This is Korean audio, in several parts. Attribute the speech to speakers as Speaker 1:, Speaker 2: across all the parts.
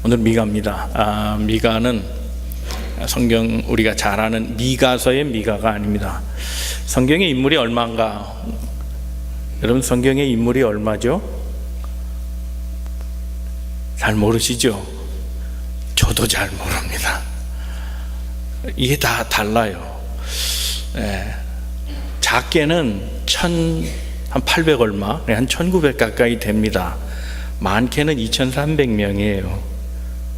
Speaker 1: 오늘 미가입니다. 미가는 성경 우리가 잘 아는 미가서의 미가가 아닙니다. 성경의 인물이 얼마인가? 여러분, 성경의 인물이 얼마죠? 잘 모르시죠? 저도 잘 모릅니다. 이게 다 달라요. 작게는 한 800 얼마, 한 1900 가까이 됩니다. 많게는 2300명이에요.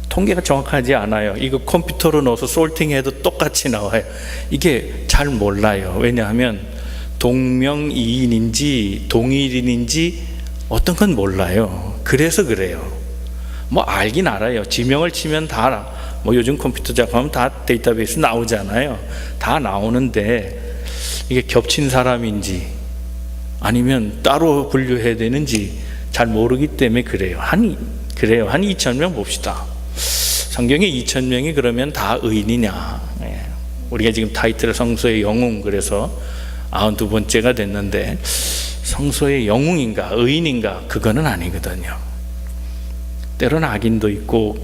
Speaker 1: 통계가 정확하지 않아요. 이거 컴퓨터로 넣어서 솔팅해도 똑같이 나와요. 이게 잘 몰라요. 왜냐하면 동명이인인지 동일인인지 어떤 건 몰라요. 그래서 그래요. 뭐 알긴 알아요. 지명을 치면 다 알아. 뭐 요즘 컴퓨터 작업하면 다 데이터베이스 나오잖아요. 다 나오는데 이게 겹친 사람인지 아니면 따로 분류해야 되는지 잘 모르기 때문에 그래요. 한 2000명 봅시다. 성경에 2000명이 그러면 다 의인이냐? 우리가 지금 타이틀을 성소의 영웅, 그래서 92번째가 됐는데 성소의 영웅인가 의인인가? 그거는 아니거든요. 때로는 악인도 있고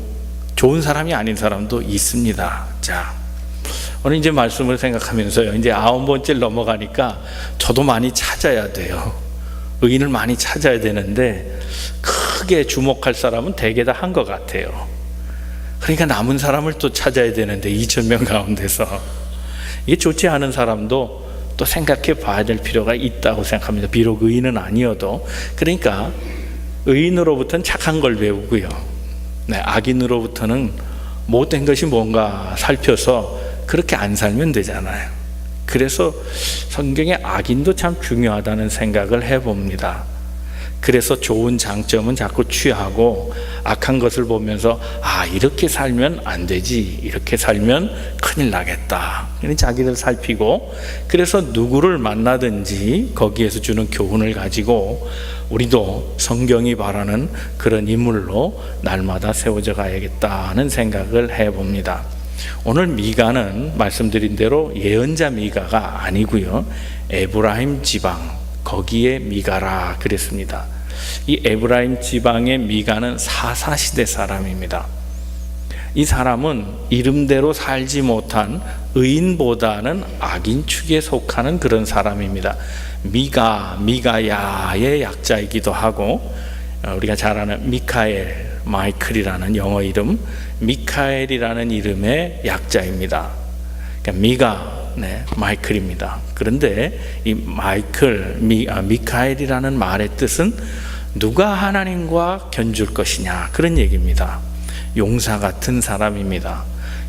Speaker 1: 좋은 사람이 아닌 사람도 있습니다. 자, 오늘 이제 말씀을 생각하면서요, 이제 9번째를 넘어가니까 저도 많이 찾아야 돼요. 의인을 많이 찾아야 되는데 크게 주목할 사람은 대개 다 한 것 같아요. 그러니까 남은 사람을 또 찾아야 되는데 2000명 가운데서 이게 좋지 않은 사람도 또 생각해 봐야 될 필요가 있다고 생각합니다. 비록 의인은 아니어도. 그러니까 의인으로부터는 착한 걸 배우고요, 악인으로부터는 못된 것이 뭔가 살펴서 그렇게 안 살면 되잖아요. 그래서 성경의 악인도 참 중요하다는 생각을 해봅니다. 그래서 좋은 장점은 자꾸 취하고 악한 것을 보면서 이렇게 살면 안 되지, 이렇게 살면 큰일 나겠다, 자기를 살피고, 그래서 누구를 만나든지 거기에서 주는 교훈을 가지고 우리도 성경이 바라는 그런 인물로 날마다 세워져 가야겠다는 생각을 해봅니다. 오늘 미가는 말씀드린 대로 예언자 미가가 아니고요, 에브라임 지방 거기에 미가라 그랬습니다. 이 에브라임 지방의 미가는 사사시대 사람입니다. 이 사람은 이름대로 살지 못한 의인보다는 악인 축에 속하는 그런 사람입니다. 미가야의 약자이기도 하고, 우리가 잘 아는 마이클이라는 영어 이름, 미카엘이라는 이름의 약자입니다. 그러니까 마이클입니다. 그런데 이 미카엘이라는 말의 뜻은 누가 하나님과 견줄 것이냐, 그런 얘기입니다. 용사 같은 사람입니다.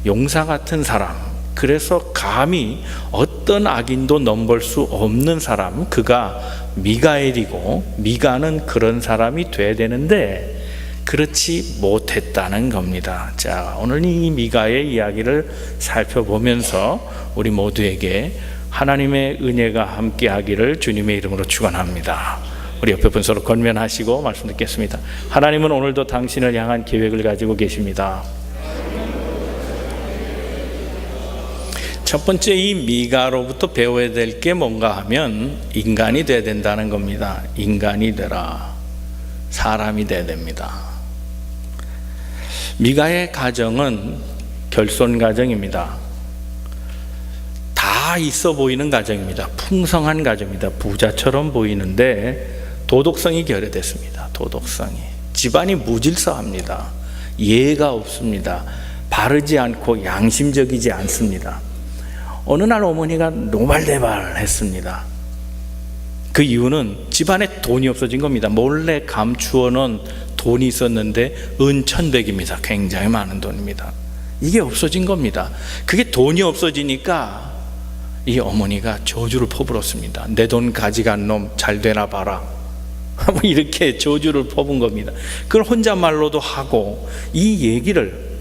Speaker 1: 용사 같은 사람. 그래서 감히 어떤 악인도 넘볼 수 없는 사람, 그가 미가엘이고, 미가는 그런 사람이 돼야 되는데 그렇지 못했다는 겁니다. 자, 오늘 이 미가의 이야기를 살펴보면서 우리 모두에게 하나님의 은혜가 함께하기를 주님의 이름으로 축원합니다. 우리 옆에 분 서로 건면하시고 말씀 듣겠습니다. 하나님은 오늘도 당신을 향한 계획을 가지고 계십니다. 첫 번째, 이 미가로부터 배워야 될 게 뭔가 하면 인간이 돼야 된다는 겁니다. 인간이 되라. 사람이 돼야 됩니다. 미가의 가정은 결손 가정입니다. 다 있어 보이는 가정입니다. 풍성한 가정입니다. 부자처럼 보이는데 도덕성이 결여됐습니다. 도덕성이. 집안이 무질서합니다. 예가 없습니다. 바르지 않고 양심적이지 않습니다. 어느 날 어머니가 노발대발했습니다. 그 이유는 집안에 돈이 없어진 겁니다. 몰래 감추어 놓은 돈이 있었는데 은 1100입니다. 굉장히 많은 돈입니다. 이게 없어진 겁니다. 그게 돈이 없어지니까 이 어머니가 저주를 퍼부었습니다. 내 돈 가져간 놈 잘 되나 봐라. 이렇게 저주를 퍼본 겁니다. 그걸 혼잣말로도 하고 이 얘기를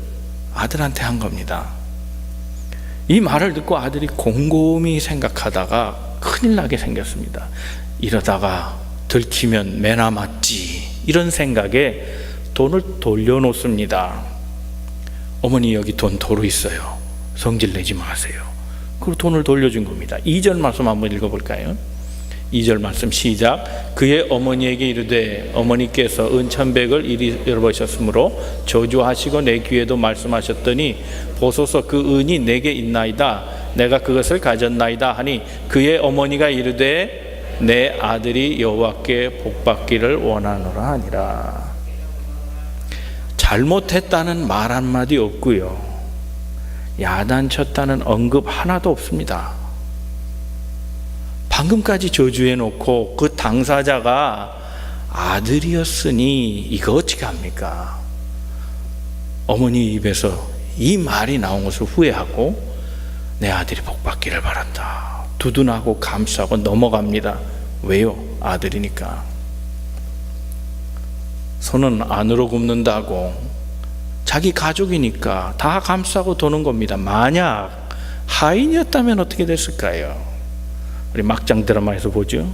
Speaker 1: 아들한테 한 겁니다. 이 말을 듣고 아들이 곰곰이 생각하다가 큰일 나게 생겼습니다. 이러다가 들키면 매나 맞지, 이런 생각에 돈을 돌려놓습니다. 어머니, 여기 돈 도로 있어요. 성질 내지 마세요. 그리고 돈을 돌려준 겁니다. 2절 말씀 한번 읽어볼까요? 2절 말씀 시작. 그의 어머니에게 이르되 어머니께서 은천백을 잃어버리셨으므로 저주하시고 내 귀에도 말씀하셨더니 보소서 그 은이 내게 있나이다. 내가 그것을 가졌나이다 하니 그의 어머니가 이르되 내 아들이 여호와께 복받기를 원하노라 하니라. 잘못했다는 말 한마디 없고요, 야단쳤다는 언급 하나도 없습니다. 방금까지 저주해놓고 그 당사자가 아들이었으니 이거 어떻게 합니까? 어머니 입에서 이 말이 나온 것을 후회하고 내 아들이 복받기를 바란다, 두둔하고 감싸고 넘어갑니다. 왜요? 아들이니까. 손은 안으로 굽는다고, 자기 가족이니까 다 감싸고 도는 겁니다. 만약 하인이었다면 어떻게 됐을까요? 우리 막장 드라마에서 보죠.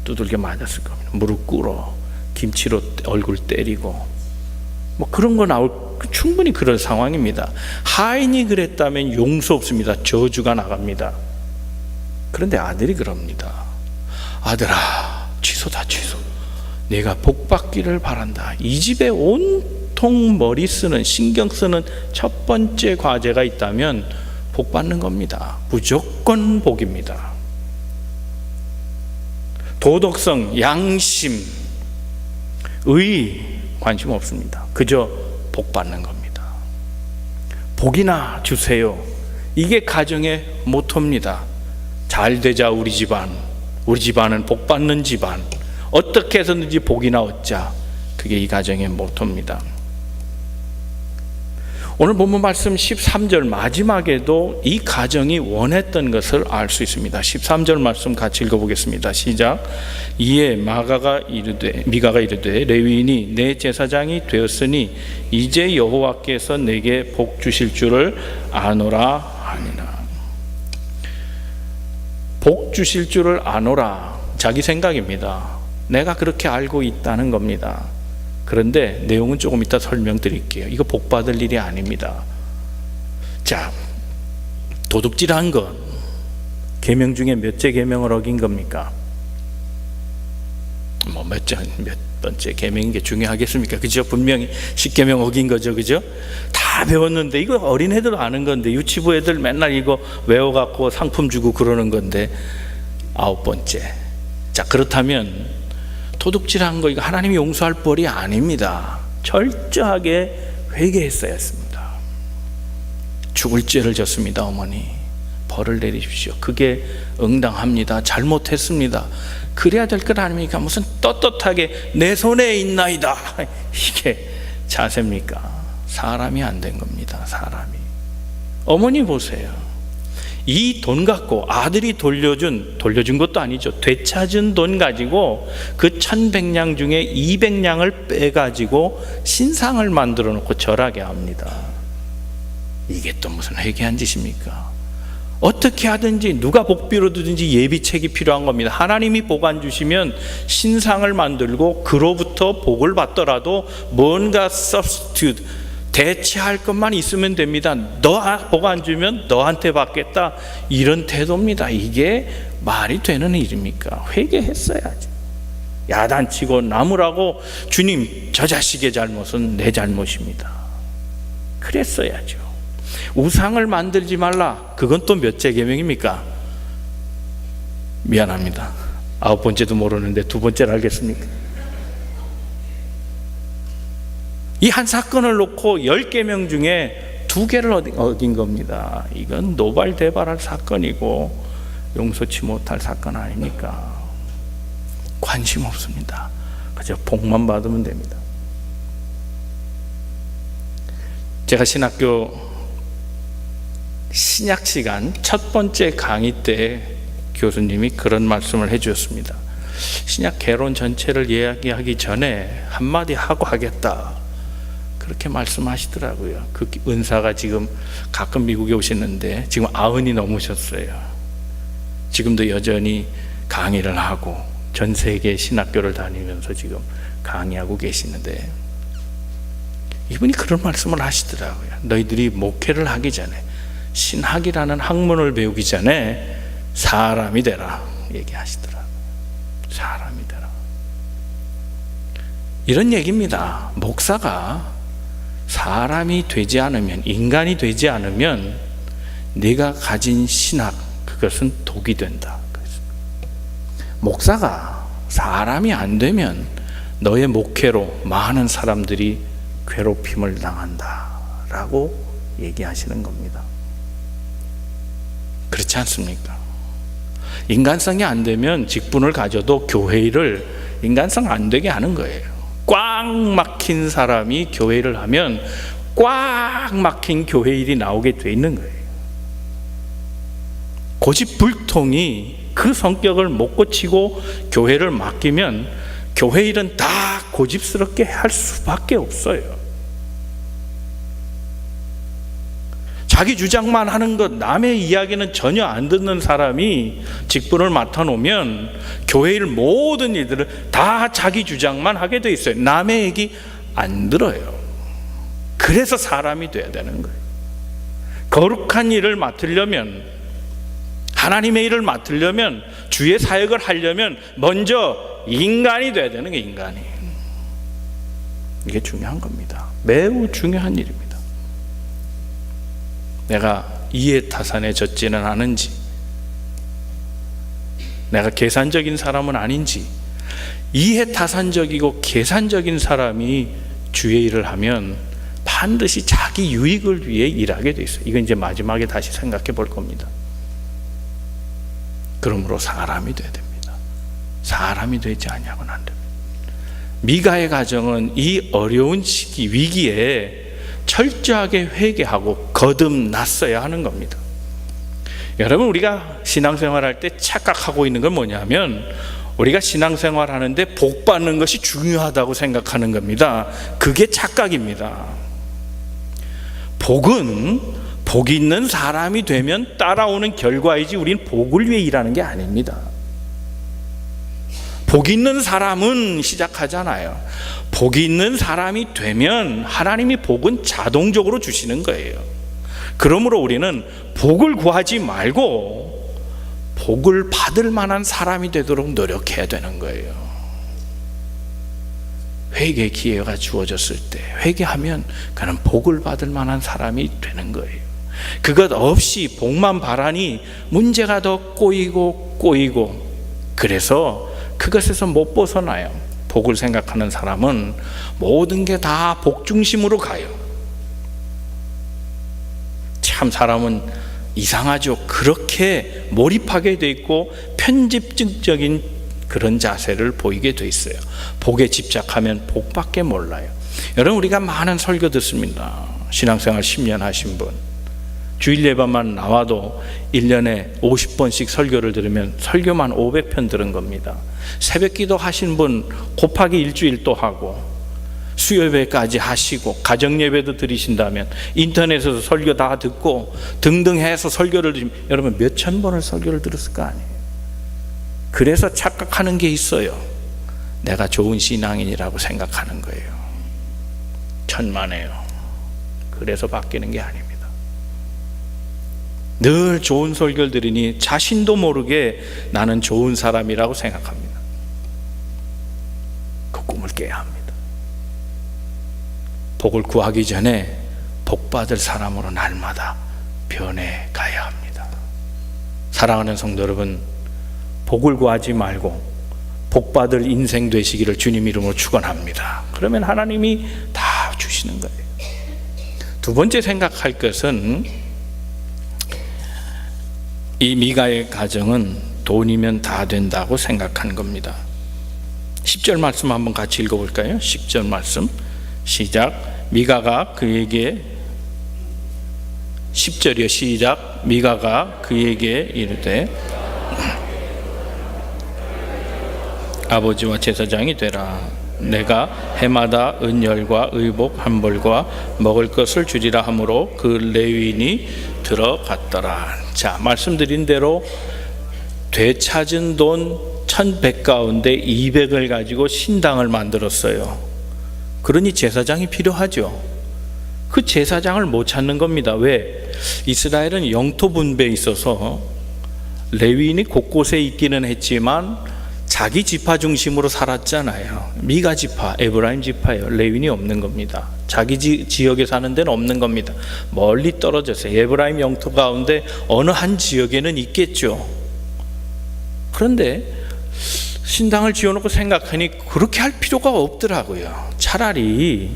Speaker 1: 두들겨 맞았을 겁니다. 무릎 꿇어 김치로 얼굴 때리고 뭐 그런 거 나올, 충분히 그럴 상황입니다. 하인이 그랬다면 용서 없습니다. 저주가 나갑니다. 그런데 아들이 그럽니다. 아들아, 취소다, 취소. 내가 복받기를 바란다. 이 집에 온통 머리 쓰는, 신경 쓰는 첫 번째 과제가 있다면 복받는 겁니다. 무조건 복입니다. 도덕성, 양심, 의 관심 없습니다. 그저 복받는 겁니다. 복이나 주세요. 이게 가정의 모토입니다. 잘 되자 우리 집안, 우리 집안은 복받는 집안, 어떻게 해서든지 복이나 얻자. 그게 이 가정의 모토입니다. 오늘 본문 말씀 13절 마지막에도 이 가정이 원했던 것을 알 수 있습니다. 13절 말씀 같이 읽어보겠습니다. 시작. 이에 미가가 이르되 레위인이 내 제사장이 되었으니 이제 여호와께서 내게 복 주실 줄을 아노라 하니라. 복 주실 줄을 아노라, 자기 생각입니다. 내가 그렇게 알고 있다는 겁니다. 그런데 내용은 조금 이따 설명드릴게요. 이거 복받을 일이 아닙니다. 자, 도둑질한 건 계명 중에 몇째 계명을 어긴 겁니까? 뭐 몇 번째 계명인 게 중요하겠습니까? 그죠? 분명히 10계명 어긴 거죠. 그죠? 다 배웠는데, 이거 어린애들 아는 건데, 유치부 애들 맨날 이거 외워갖고 상품 주고 그러는 건데 9번째. 자, 그렇다면 도둑질한 거 이거 하나님이 용서할 벌이 아닙니다. 철저하게 회개했어야 했습니다. 죽을 죄를 졌습니다. 어머니, 벌을 내리십시오. 그게 응당합니다. 잘못했습니다. 그래야 될 것 아닙니까? 무슨 떳떳하게 내 손에 있나이다, 이게 자세입니까? 사람이 안 된 겁니다. 사람이. 어머니 보세요. 이 돈 갖고 아들이 돌려준 것도 아니죠. 되찾은 돈 가지고 그 1100냥 중에 200냥을 빼가지고 신상을 만들어 놓고 절하게 합니다. 이게 또 무슨 회개한 짓입니까? 어떻게 하든지 누가 복비로든지 예비책이 필요한 겁니다. 하나님이 복 안 주시면 신상을 만들고 그로부터 복을 받더라도 뭔가 substitute, 대체할 것만 있으면 됩니다. 너 복 안 주면 너한테 받겠다, 이런 태도입니다. 이게 말이 되는 일입니까? 회개했어야지. 야단치고 나무라고, 주님 저 자식의 잘못은 내 잘못입니다, 그랬어야죠. 우상을 만들지 말라, 그건 또 몇째 계명입니까? 미안합니다. 9번째도 모르는데 2번째를 알겠습니까? 이 한 사건을 놓고 10계명 중에 2개를 어긴 겁니다. 이건 노발대발할 사건이고 용서치 못할 사건 아닙니까? 관심 없습니다. 그저 복만 받으면 됩니다. 제가 신학교 신약 시간 첫 번째 강의 때 교수님이 그런 말씀을 해주셨습니다. 신약 개론 전체를 이야기하기 전에 한마디 하고 하겠다, 그렇게 말씀하시더라고요. 그 은사가 지금 가끔 미국에 오시는데 지금 90이 넘으셨어요. 지금도 여전히 강의를 하고 전 세계 신학교를 다니면서 지금 강의하고 계시는데, 이분이 그런 말씀을 하시더라고요. 너희들이 목회를 하기 전에, 신학이라는 학문을 배우기 전에 사람이 되라 얘기하시더라고요. 사람이 되라. 이런 얘기입니다. 목사가 사람이 되지 않으면, 인간이 되지 않으면 네가 가진 신학, 그것은 독이 된다. 목사가 사람이 안 되면 너의 목회로 많은 사람들이 괴롭힘을 당한다 라고 얘기하시는 겁니다. 그렇지 않습니까? 인간성이 안 되면 직분을 가져도 교회 일을 인간성 안 되게 하는 거예요. 꽉 막힌 사람이 교회 일을 하면 꽉 막힌 교회 일이 나오게 돼 있는 거예요. 고집불통이 그 성격을 못 고치고 교회를 맡기면 교회 일은 다 고집스럽게 할 수밖에 없어요. 자기 주장만 하는 것, 남의 이야기는 전혀 안 듣는 사람이 직분을 맡아놓으면 교회 일 모든 일들을 다 자기 주장만 하게 돼 있어요. 남의 얘기 안 들어요. 그래서 사람이 돼야 되는 거예요. 거룩한 일을 맡으려면, 하나님의 일을 맡으려면, 주의 사역을 하려면 먼저 인간이 돼야 되는 게 인간이. 이게 중요한 겁니다. 매우 중요한 일입니다. 내가 이해타산에 젖지는 않은지, 내가 계산적인 사람은 아닌지, 이해타산적이고 계산적인 사람이 주의 일을 하면 반드시 자기 유익을 위해 일하게 돼 있어요. 이건 이제 마지막에 다시 생각해 볼 겁니다. 그러므로 사람이 돼야 됩니다. 사람이 되지 아니하고는 안 됩니다. 미가의 가정은 이 어려운 시기, 위기에 철저하게 회개하고 거듭났어야 하는 겁니다. 여러분, 우리가 신앙생활할 때 착각하고 있는 건 뭐냐면, 우리가 신앙생활 하는데 복 받는 것이 중요하다고 생각하는 겁니다. 그게 착각입니다. 복은 복 있는 사람이 되면 따라오는 결과이지 우리는 복을 위해 일하는 게 아닙니다. 복 있는 사람은 시작하잖아요. 복 있는 사람이 되면 하나님이 복은 자동적으로 주시는 거예요. 그러므로 우리는 복을 구하지 말고 복을 받을 만한 사람이 되도록 노력해야 되는 거예요. 회개 기회가 주어졌을 때 회개하면 그는 복을 받을 만한 사람이 되는 거예요. 그것 없이 복만 바라니 문제가 더 꼬이고 그래서 그것에서 못 벗어나요. 복을 생각하는 사람은 모든 게 다 복 중심으로 가요. 참 사람은 이상하죠. 그렇게 몰입하게 돼 있고 편집증적인 그런 자세를 보이게 돼 있어요. 복에 집착하면 복밖에 몰라요. 여러분, 우리가 많은 설교 듣습니다. 신앙생활 10년 하신 분, 주일 예배만 나와도 1년에 50번씩 설교를 들으면 설교만 500편 들은 겁니다. 새벽 기도 하신 분 곱하기 일주일 또 하고, 수요예배까지 하시고, 가정예배도 드리신다면 인터넷에서 설교 다 듣고 등등 해서 설교를 들으면 여러분 몇천 번을 설교를 들었을 거 아니에요. 그래서 착각하는 게 있어요. 내가 좋은 신앙인이라고 생각하는 거예요. 천만에요. 그래서 바뀌는 게 아닙니다. 늘 좋은 설교를 들으니 자신도 모르게 나는 좋은 사람이라고 생각합니다. 그 꿈을 깨야 합니다. 복을 구하기 전에 복받을 사람으로 날마다 변해가야 합니다. 사랑하는 성도 여러분, 복을 구하지 말고 복받을 인생 되시기를 주님 이름으로 축원합니다. 그러면 하나님이 다 주시는 거예요. 두 번째 생각할 것은, 이 미가의 가정은 돈이면 다 된다고 생각한 겁니다. 10절 말씀 한번 같이 읽어볼까요? 10절 말씀 시작. 미가가 그에게, 10절이요 시작. 미가가 그에게 이르되 아버지와 제사장이 되라. 내가 해마다 은열과 의복 한 벌과 먹을 것을 주리라 하므로 그 레위인이 들어갔더라. 자, 말씀드린 대로 되찾은 돈 1100 가운데 200을 가지고 신당을 만들었어요. 그러니 제사장이 필요하죠. 그 제사장을 못 찾는 겁니다. 왜? 이스라엘은 영토 분배에 있어서 레위인이 곳곳에 있기는 했지만 자기 지파 중심으로 살았잖아요. 미가 지파, 에브라임 지파예요. 레윈이 없는 겁니다. 자기 지역에 사는 데는 없는 겁니다. 멀리 떨어져서 에브라임 영토 가운데 어느 한 지역에는 있겠죠. 그런데 신당을 지어놓고 생각하니 그렇게 할 필요가 없더라고요. 차라리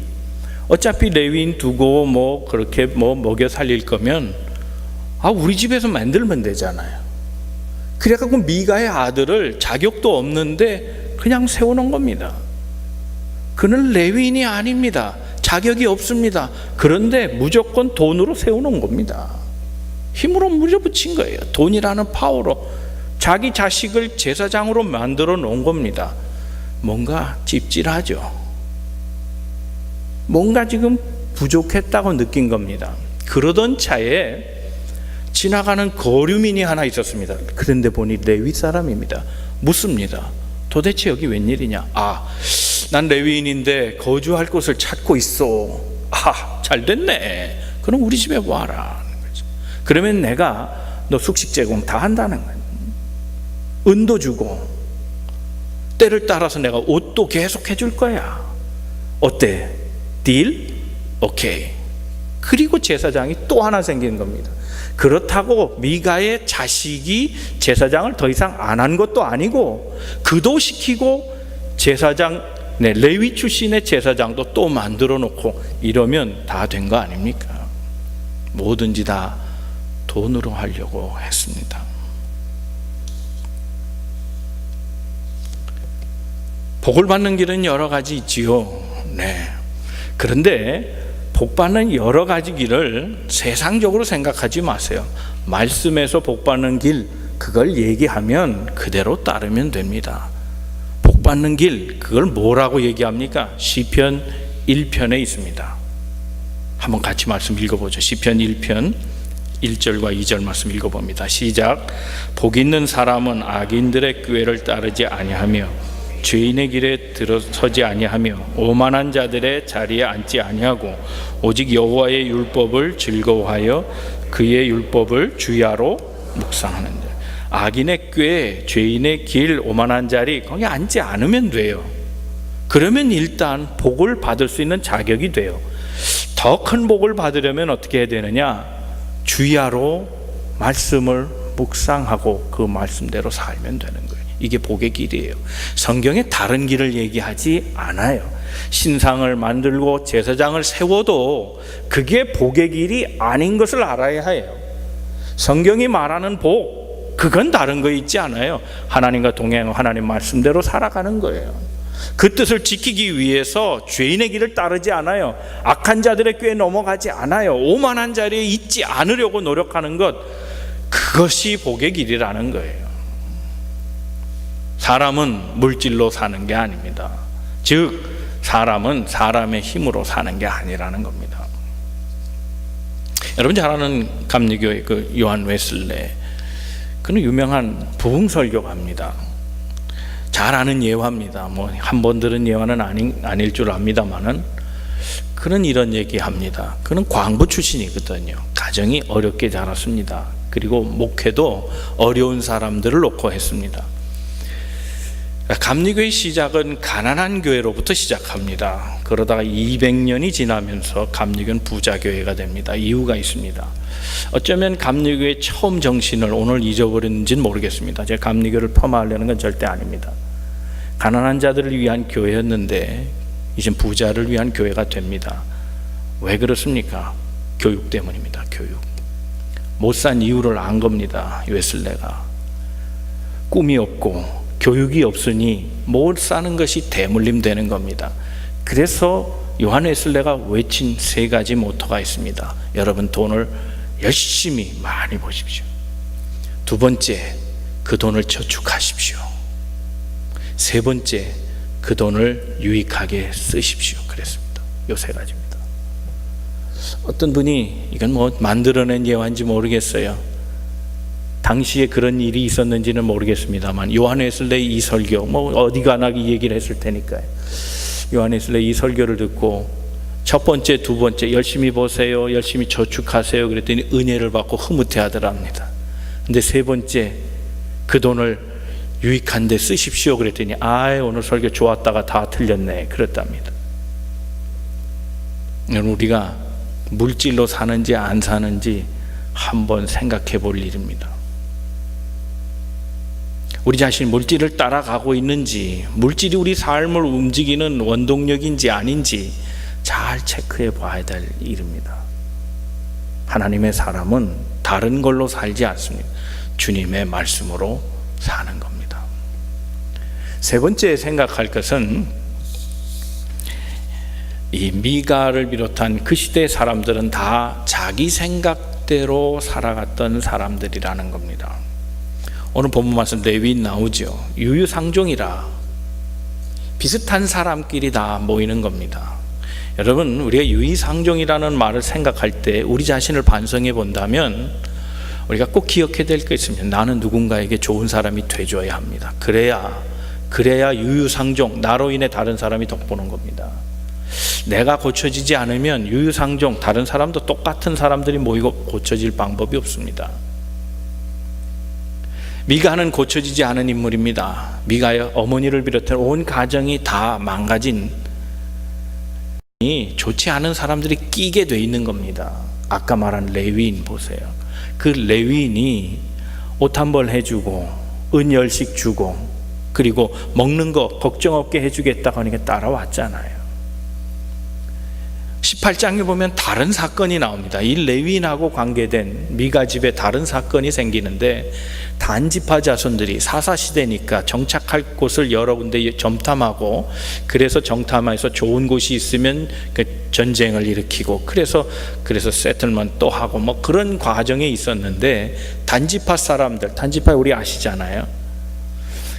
Speaker 1: 어차피 레위인 두고 뭐 그렇게 뭐 먹여 살릴 거면 우리 집에서 만들면 되잖아요. 그래갖고 미가의 아들을 자격도 없는데 그냥 세워놓은 겁니다. 그는 레위인이 아닙니다. 자격이 없습니다. 그런데 무조건 돈으로 세워놓은 겁니다. 힘으로 물려붙인 거예요. 돈이라는 파워로 자기 자식을 제사장으로 만들어 놓은 겁니다. 뭔가 찝찝하죠. 뭔가 지금 부족했다고 느낀 겁니다. 그러던 차에 지나가는 거류민이 하나 있었습니다. 그런데 보니 레위 사람입니다. 묻습니다. 도대체 여기 웬일이냐? 난 레위인인데 거주할 곳을 찾고 있어. 잘 됐네. 그럼 우리 집에 와라. 그러면 내가 너 숙식 제공 다 한다는 거야. 은도 주고 때를 따라서 내가 옷도 계속 해줄 거야. 어때? 딜? 오케이. 그리고 제사장이 또 하나 생긴 겁니다. 그렇다고 미가의 자식이 제사장을 더 이상 안 한 것도 아니고 그도 시키고 제사장, 레위 출신의 제사장도 또 만들어 놓고 이러면 다 된 거 아닙니까? 뭐든지 다 돈으로 하려고 했습니다. 복을 받는 길은 여러 가지 있지요. 그런데 복 받는 여러 가지 길을 세상적으로 생각하지 마세요. 말씀에서 복 받는 길, 그걸 얘기하면 그대로 따르면 됩니다. 복 받는 길, 그걸 뭐라고 얘기합니까? 시편 1편에 있습니다. 한번 같이 말씀 읽어보죠. 시편 1편 1절과 2절 말씀 읽어봅니다. 시작. 복 있는 사람은 악인들의 꾀를 따르지 아니하며 죄인의 길에 들어서지 아니하며 오만한 자들의 자리에 앉지 아니하고 오직 여호와의 율법을 즐거워하여 그의 율법을 주야로 묵상하는데, 악인의 꾀, 죄인의 길, 오만한 자리 거기 앉지 않으면 돼요. 그러면 일단 복을 받을 수 있는 자격이 돼요. 더 큰 복을 받으려면 어떻게 해야 되느냐? 주야로 말씀을 묵상하고 그 말씀대로 살면 되는 거예요. 이게 복의 길이에요. 성경에 다른 길을 얘기하지 않아요. 신상을 만들고 제사장을 세워도 그게 복의 길이 아닌 것을 알아야 해요. 성경이 말하는 복, 그건 다른 거 있지 않아요. 하나님과 동행하고 하나님 말씀대로 살아가는 거예요. 그 뜻을 지키기 위해서 죄인의 길을 따르지 않아요. 악한 자들의 꾀에 넘어가지 않아요. 오만한 자리에 있지 않으려고 노력하는 것, 그것이 복의 길이라는 거예요. 사람은 물질로 사는 게 아닙니다. 즉 사람은 사람의 힘으로 사는 게 아니라는 겁니다. 여러분 잘 아는 감리교의 그 요한 웨슬레, 그는 유명한 부흥 설교가입니다. 잘 아는 예화입니다. 뭐 한 번 들은 예화는 아닐 줄 압니다만은 그는 이런 얘기합니다. 그는 광부 출신이거든요. 가정이 어렵게 자랐습니다. 그리고 목회도 어려운 사람들을 놓고 했습니다. 감리교의 시작은 가난한 교회로부터 시작합니다. 그러다가 200년이 지나면서 감리교는 부자교회가 됩니다. 이유가 있습니다. 어쩌면 감리교의 처음 정신을 오늘 잊어버렸는지는 모르겠습니다. 제가 감리교를 폄하하려는 건 절대 아닙니다. 가난한 자들을 위한 교회였는데 이제 부자를 위한 교회가 됩니다. 왜 그렇습니까? 교육 때문입니다. 교육. 못 산 이유를 안 겁니다. 웨슬레가. 꿈이 없고 교육이 없으니 못 사는 것이 대물림 되는 겁니다. 그래서 요한 웨슬레가 외친 세 가지 모토가 있습니다. 여러분, 돈을 열심히 많이 보십시오. 두 번째, 그 돈을 저축하십시오. 세 번째, 그 돈을 유익하게 쓰십시오. 그랬습니다. 요 세 가지입니다. 어떤 분이 이건 뭐 만들어낸 예화인지 모르겠어요. 당시에 그런 일이 있었는지는 모르겠습니다만 요한 웨슬레의 이 설교, 뭐 어디 가나 이 얘기를 했을 테니까요. 요한 웨슬레의 이 설교를 듣고 첫 번째, 두 번째 열심히 보세요, 열심히 저축하세요 그랬더니 은혜를 받고 흐뭇해 하더랍니다. 근데 세 번째, 그 돈을 유익한 데 쓰십시오 그랬더니 오늘 설교 좋았다가 다 틀렸네 그랬답니다. 우리가 물질로 사는지 안 사는지 한번 생각해 볼 일입니다. 우리 자신이 물질을 따라가고 있는지, 물질이 우리 삶을 움직이는 원동력인지 아닌지 잘 체크해 봐야 될 일입니다. 하나님의 사람은 다른 걸로 살지 않습니다. 주님의 말씀으로 사는 겁니다. 세 번째 생각할 것은 이 미가를 비롯한 그 시대 사람들은 다 자기 생각대로 살아갔던 사람들이라는 겁니다. 오늘 본문 말씀 레위인 나오죠. 유유상종이라 비슷한 사람끼리 다 모이는 겁니다. 여러분, 우리가 유유상종이라는 말을 생각할 때 우리 자신을 반성해 본다면 우리가 꼭 기억해야 될 게 있습니다. 나는 누군가에게 좋은 사람이 돼줘야 합니다. 그래야 유유상종, 나로 인해 다른 사람이 덕보는 겁니다. 내가 고쳐지지 않으면 유유상종, 다른 사람도 똑같은 사람들이 모이고 고쳐질 방법이 없습니다. 미가는 고쳐지지 않은 인물입니다. 미가의 어머니를 비롯해 온 가정이 다 망가진, 좋지 않은 사람들이 끼게 돼 있는 겁니다. 아까 말한 레위인 보세요. 그 레위인이 옷 한 벌 해주고 은 10씩 주고 그리고 먹는 거 걱정 없게 해주겠다고 하니까 따라왔잖아요. 18장에 보면 다른 사건이 나옵니다. 이 레위인하고 관계된 미가 집에 다른 사건이 생기는데, 단지파 자손들이 사사시대니까 정착할 곳을 여러 군데 점탐하고, 그래서 정탐해서 좋은 곳이 있으면 그 전쟁을 일으키고, 그래서 세틀먼트 또 하고 뭐 그런 과정에 있었는데, 단지파 사람들, 단지파 우리 아시잖아요.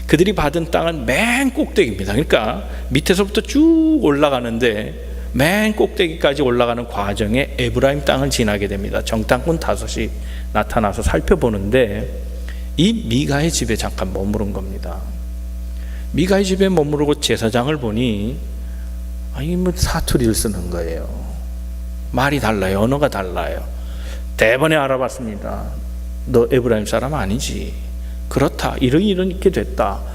Speaker 1: 그들이 받은 땅은 맨 꼭대기입니다. 그러니까 밑에서부터 쭉 올라가는데 맨 꼭대기까지 올라가는 과정에 에브라임 땅을 지나게 됩니다. 정탐꾼 5이 나타나서 살펴보는데 이 미가의 집에 잠깐 머무른 겁니다. 미가의 집에 머무르고 제사장을 보니 뭐 사투리를 쓰는 거예요. 말이 달라요. 언어가 달라요. 대번에 알아봤습니다. 너 에브라임 사람 아니지? 그렇다. 이렇게 됐다.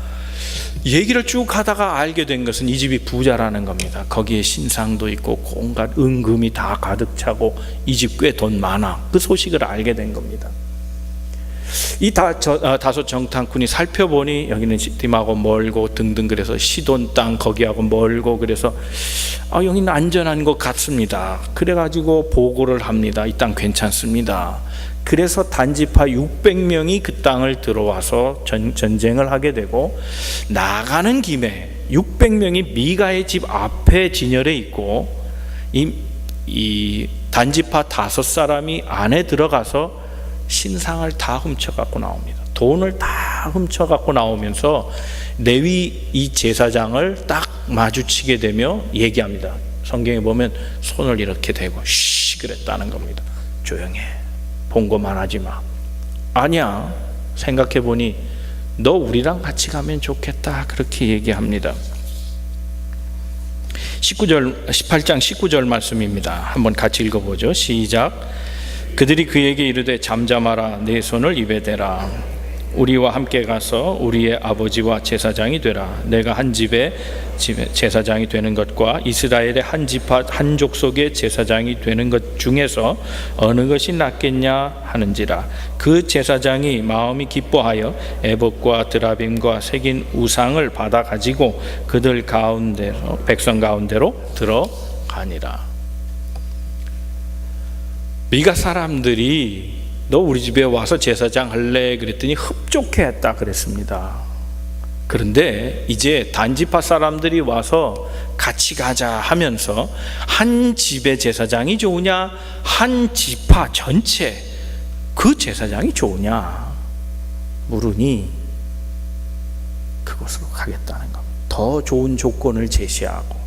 Speaker 1: 얘기를 쭉 하다가 알게 된 것은 이 집이 부자라는 겁니다. 거기에 신상도 있고 온갖 은금이 다 가득 차고 이 집 꽤 돈 많아. 그 소식을 알게 된 겁니다. 이 다섯 정탐꾼이 살펴보니 여기는 시딤하고 멀고 등등, 그래서 시돈 땅 거기하고 멀고, 그래서 여기는 안전한 것 같습니다. 그래가지고 보고를 합니다. 이 땅 괜찮습니다. 그래서 단지파 600명이 그 땅을 들어와서 전쟁을 하게 되고, 나가는 김에 600명이 미가의 집 앞에 진열해 있고, 이 단지파 5사람이 안에 들어가서 신상을 다 훔쳐갖고 나옵니다. 돈을 다 훔쳐갖고 나오면서 레위 이 제사장을 딱 마주치게 되며 얘기합니다. 성경에 보면 손을 이렇게 대고 쉬 그랬다는 겁니다. 조용해. 본거만 하지 마. 아니야. 생각해보니 너 우리랑 같이 가면 좋겠다. 그렇게 얘기합니다. 18장 19절 말씀입니다. 한번 같이 읽어보죠. 시작. 그들이 그에게 이르되 잠잠하라. 내 손을 입에 대라. 우리와 함께 가서 우리의 아버지와 제사장이 되라. 내가 한 집에 제사장이 되는 것과 이스라엘의 한 지파 한 족속의 제사장이 되는 것 중에서 어느 것이 낫겠냐 하는지라. 그 제사장이 마음이 기뻐하여 에봇과 드라빔과 새긴 우상을 받아 가지고 그들 가운데로, 백성 가운데로 들어가니라. 미가 사람들이 너 우리 집에 와서 제사장 할래? 그랬더니 흡족해 했다 그랬습니다. 그런데 이제 단지파 사람들이 와서 같이 가자 하면서 한 집의 제사장이 좋으냐, 한 지파 전체 그 제사장이 좋으냐 물으니 그곳으로 가겠다는 겁니다. 더 좋은 조건을 제시하고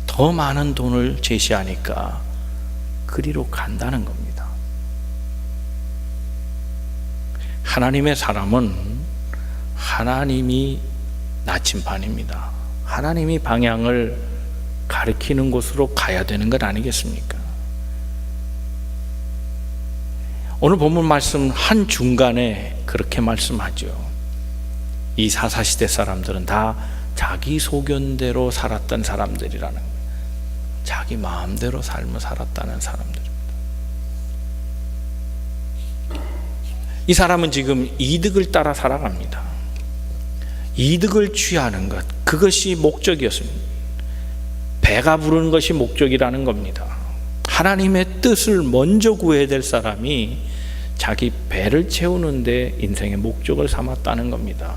Speaker 1: 더 많은 돈을 제시하니까 그리로 간다는 겁니다. 하나님의 사람은 하나님이 나침반입니다. 하나님이 방향을 가리키는 곳으로 가야 되는 것 아니겠습니까? 오늘 본문 말씀 한 중간에 그렇게 말씀하죠. 이 사사시대 사람들은 다 자기 소견대로 살았던 사람들이라는 거예요. 자기 마음대로 삶을 살았다는 사람들입니다. 이 사람은 지금 이득을 따라 살아갑니다. 이득을 취하는 것, 그것이 목적이었습니다. 배가 부르는 것이 목적이라는 겁니다. 하나님의 뜻을 먼저 구해야 될 사람이 자기 배를 채우는 데 인생의 목적을 삼았다는 겁니다.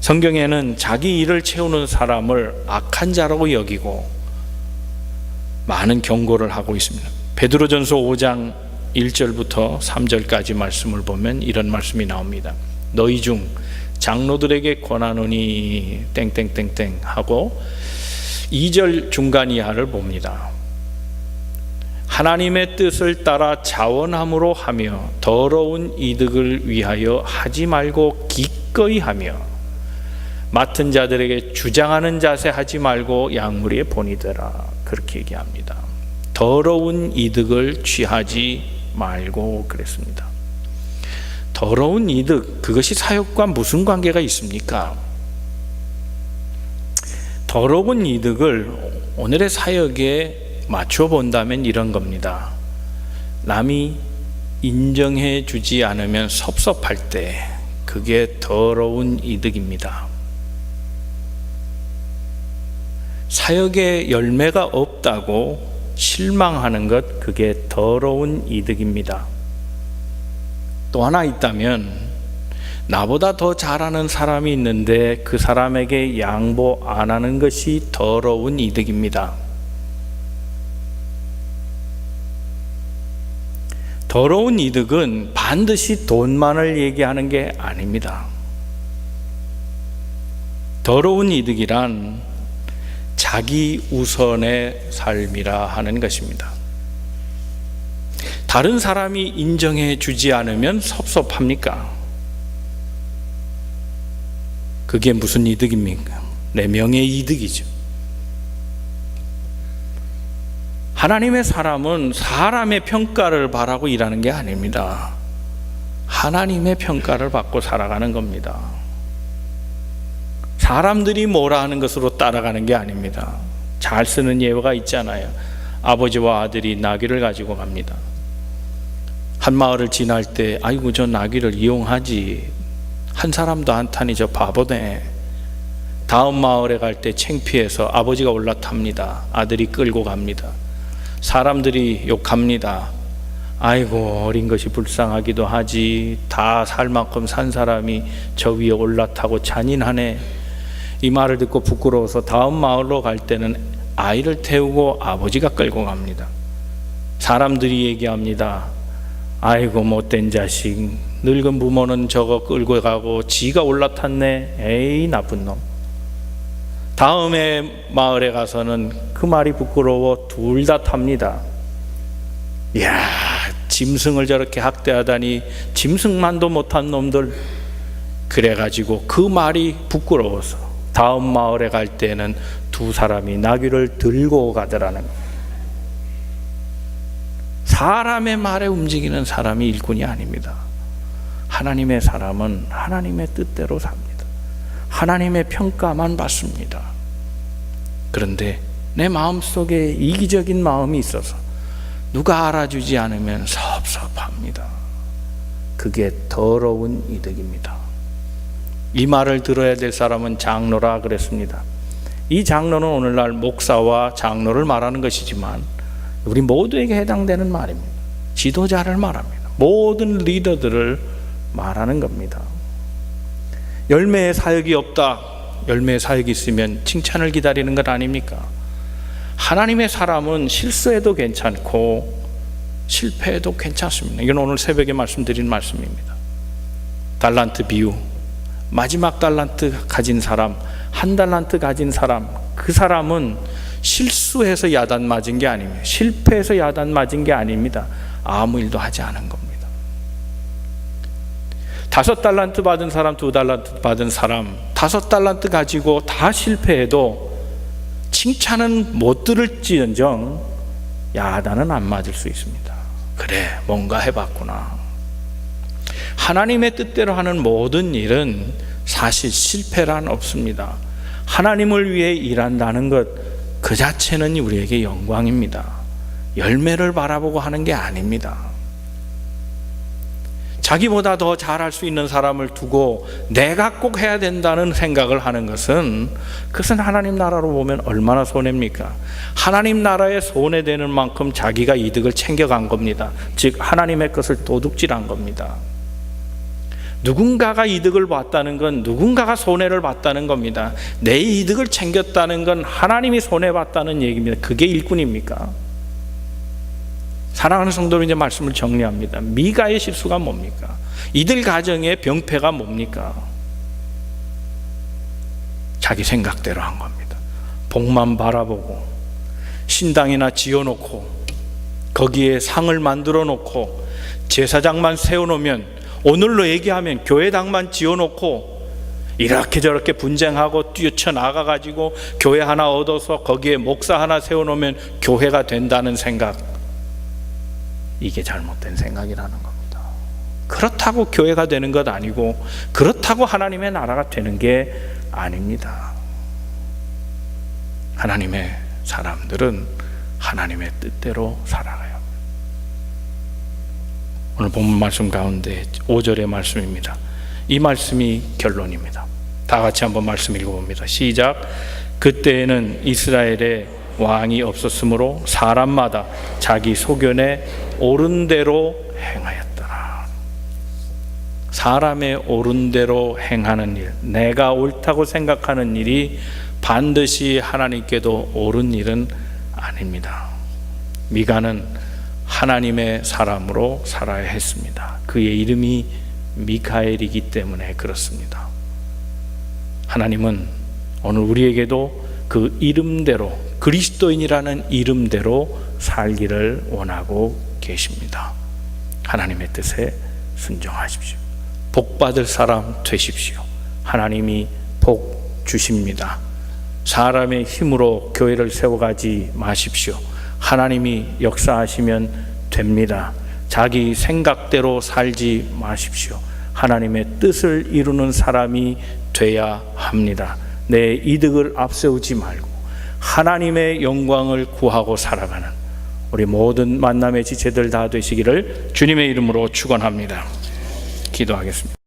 Speaker 1: 성경에는 자기 일을 채우는 사람을 악한 자라고 여기고 많은 경고를 하고 있습니다. 베드로전서 5장 1절부터 3절까지 말씀을 보면 이런 말씀이 나옵니다. 너희 중 장로들에게 권하노니 땡땡땡땡 하고 2절 중간 이하를 봅니다. 하나님의 뜻을 따라 자원함으로 하며 더러운 이득을 위하여 하지 말고 기꺼이 하며 맡은 자들에게 주장하는 자세 하지 말고 양무리의 본이 되라. 그렇게 얘기합니다. 더러운 이득을 취하지 말고 그랬습니다. 더러운 이득, 그것이 사역과 무슨 관계가 있습니까? 더러운 이득을 오늘의 사역에 맞춰 본다면 이런 겁니다. 남이 인정해 주지 않으면 섭섭할 때 그게 더러운 이득입니다. 사역에 열매가 없다고 실망하는 것, 그게 더러운 이득입니다. 또 하나 있다면 나보다 더 잘하는 사람이 있는데 그 사람에게 양보 안 하는 것이 더러운 이득입니다. 더러운 이득은 반드시 돈만을 얘기하는 게 아닙니다. 더러운 이득이란 자기 우선의 삶이라 하는 것입니다. 다른 사람이 인정해 주지 않으면 섭섭합니까? 그게 무슨 이득입니까? 내 명예 이득이죠. 하나님의 사람은 사람의 평가를 바라고 일하는 게 아닙니다. 하나님의 평가를 받고 살아가는 겁니다. 사람들이 뭐라 하는 것으로 따라가는 게 아닙니다. 잘 쓰는 예화가 있잖아요. 아버지와 아들이 나귀를 가지고 갑니다. 한 마을을 지날 때 아이고 저 나귀를 이용하지, 한 사람도 안 타니 저 바보네. 다음 마을에 갈 때 창피해서 아버지가 올라탑니다. 아들이 끌고 갑니다. 사람들이 욕합니다. 아이고 어린 것이 불쌍하기도 하지, 다 살 만큼 산 사람이 저 위에 올라타고 잔인하네. 이 말을 듣고 부끄러워서 다음 마을로 갈 때는 아이를 태우고 아버지가 끌고 갑니다. 사람들이 얘기합니다. 아이고 못된 자식, 늙은 부모는 저거 끌고 가고 지가 올라탔네. 에이 나쁜 놈. 다음에 마을에 가서는 그 말이 부끄러워 둘 다 탑니다. 이야, 짐승을 저렇게 학대하다니, 짐승만도 못한 놈들. 그래가지고 그 말이 부끄러워서 다음 마을에 갈 때는 두 사람이 나귀를 들고 가더라는 거예요. 사람의 말에 움직이는 사람이 일꾼이 아닙니다. 하나님의 사람은 하나님의 뜻대로 삽니다. 하나님의 평가만 받습니다. 그런데 내 마음속에 이기적인 마음이 있어서 누가 알아주지 않으면 섭섭합니다. 그게 더러운 이득입니다. 이 말을 들어야 될 사람은 장로라 그랬습니다. 이 장로는 오늘날 목사와 장로를 말하는 것이지만 우리 모두에게 해당되는 말입니다. 지도자를 말합니다. 모든 리더들을 말하는 겁니다. 열매의 사역이 없다. 열매의 사역이 있으면 칭찬을 기다리는 것 아닙니까? 하나님의 사람은 실수해도 괜찮고 실패해도 괜찮습니다. 이건 오늘 새벽에 말씀드린 말씀입니다. 달란트 비유. 마지막 달란트 가진 사람, 한 달란트 가진 사람, 그 사람은 실수해서 야단 맞은 게 아닙니다. 실패해서 야단 맞은 게 아닙니다. 아무 일도 하지 않은 겁니다. 5달란트 받은 사람, 2달란트 받은 사람, 5달란트 가지고 다 실패해도 칭찬은 못 들을지언정 야단은 안 맞을 수 있습니다. 그래, 뭔가 해봤구나. 하나님의 뜻대로 하는 모든 일은 사실 실패란 없습니다. 하나님을 위해 일한다는 것 그 자체는 우리에게 영광입니다. 열매를 바라보고 하는 게 아닙니다. 자기보다 더 잘할 수 있는 사람을 두고 내가 꼭 해야 된다는 생각을 하는 것은, 그것은 하나님 나라로 보면 얼마나 손해입니까? 하나님 나라에 손해되는 만큼 자기가 이득을 챙겨간 겁니다. 즉 하나님의 것을 도둑질한 겁니다. 누군가가 이득을 봤다는 건 누군가가 손해를 봤다는 겁니다. 내 이득을 챙겼다는 건 하나님이 손해봤다는 얘기입니다. 그게 일꾼입니까? 사랑하는 성도로 이제 말씀을 정리합니다. 미가의 실수가 뭡니까? 이들 가정의 병폐가 뭡니까? 자기 생각대로 한 겁니다. 복만 바라보고 신당이나 지어놓고 거기에 상을 만들어 놓고 제사장만 세워놓으면, 오늘로 얘기하면 교회당만 지어놓고 이렇게 저렇게 분쟁하고 뛰쳐나가가지고 교회 하나 얻어서 거기에 목사 하나 세워놓으면 교회가 된다는 생각, 이게 잘못된 생각이라는 겁니다. 그렇다고 교회가 되는 것 아니고, 그렇다고 하나님의 나라가 되는 게 아닙니다. 하나님의 사람들은 하나님의 뜻대로 살아가요. 오늘 본문 말씀 가운데 5절의 말씀입니다. 이 말씀이 결론입니다. 다 같이 한번 말씀 읽어봅니다. 시작. 그때에는 이스라엘에 왕이 없었으므로 사람마다 자기 소견에 옳은 대로 행하였더라. 사람의 옳은 대로 행하는 일, 내가 옳다고 생각하는 일이 반드시 하나님께도 옳은 일은 아닙니다. 미가는 하나님의 사람으로 살아야 했습니다. 그의 이름이 미카엘이기 때문에 그렇습니다. 하나님은 오늘 우리에게도 그 이름대로, 그리스도인이라는 이름대로 살기를 원하고 계십니다. 하나님의 뜻에 순종하십시오. 복받을 사람 되십시오. 하나님이 복 주십니다. 사람의 힘으로 교회를 세워가지 마십시오. 하나님이 역사하시면 됩니다. 자기 생각대로 살지 마십시오. 하나님의 뜻을 이루는 사람이 돼야 합니다. 내 이득을 앞세우지 말고 하나님의 영광을 구하고 살아가는 우리 모든 만남의 지체들 다 되시기를 주님의 이름으로 축원합니다. 기도하겠습니다.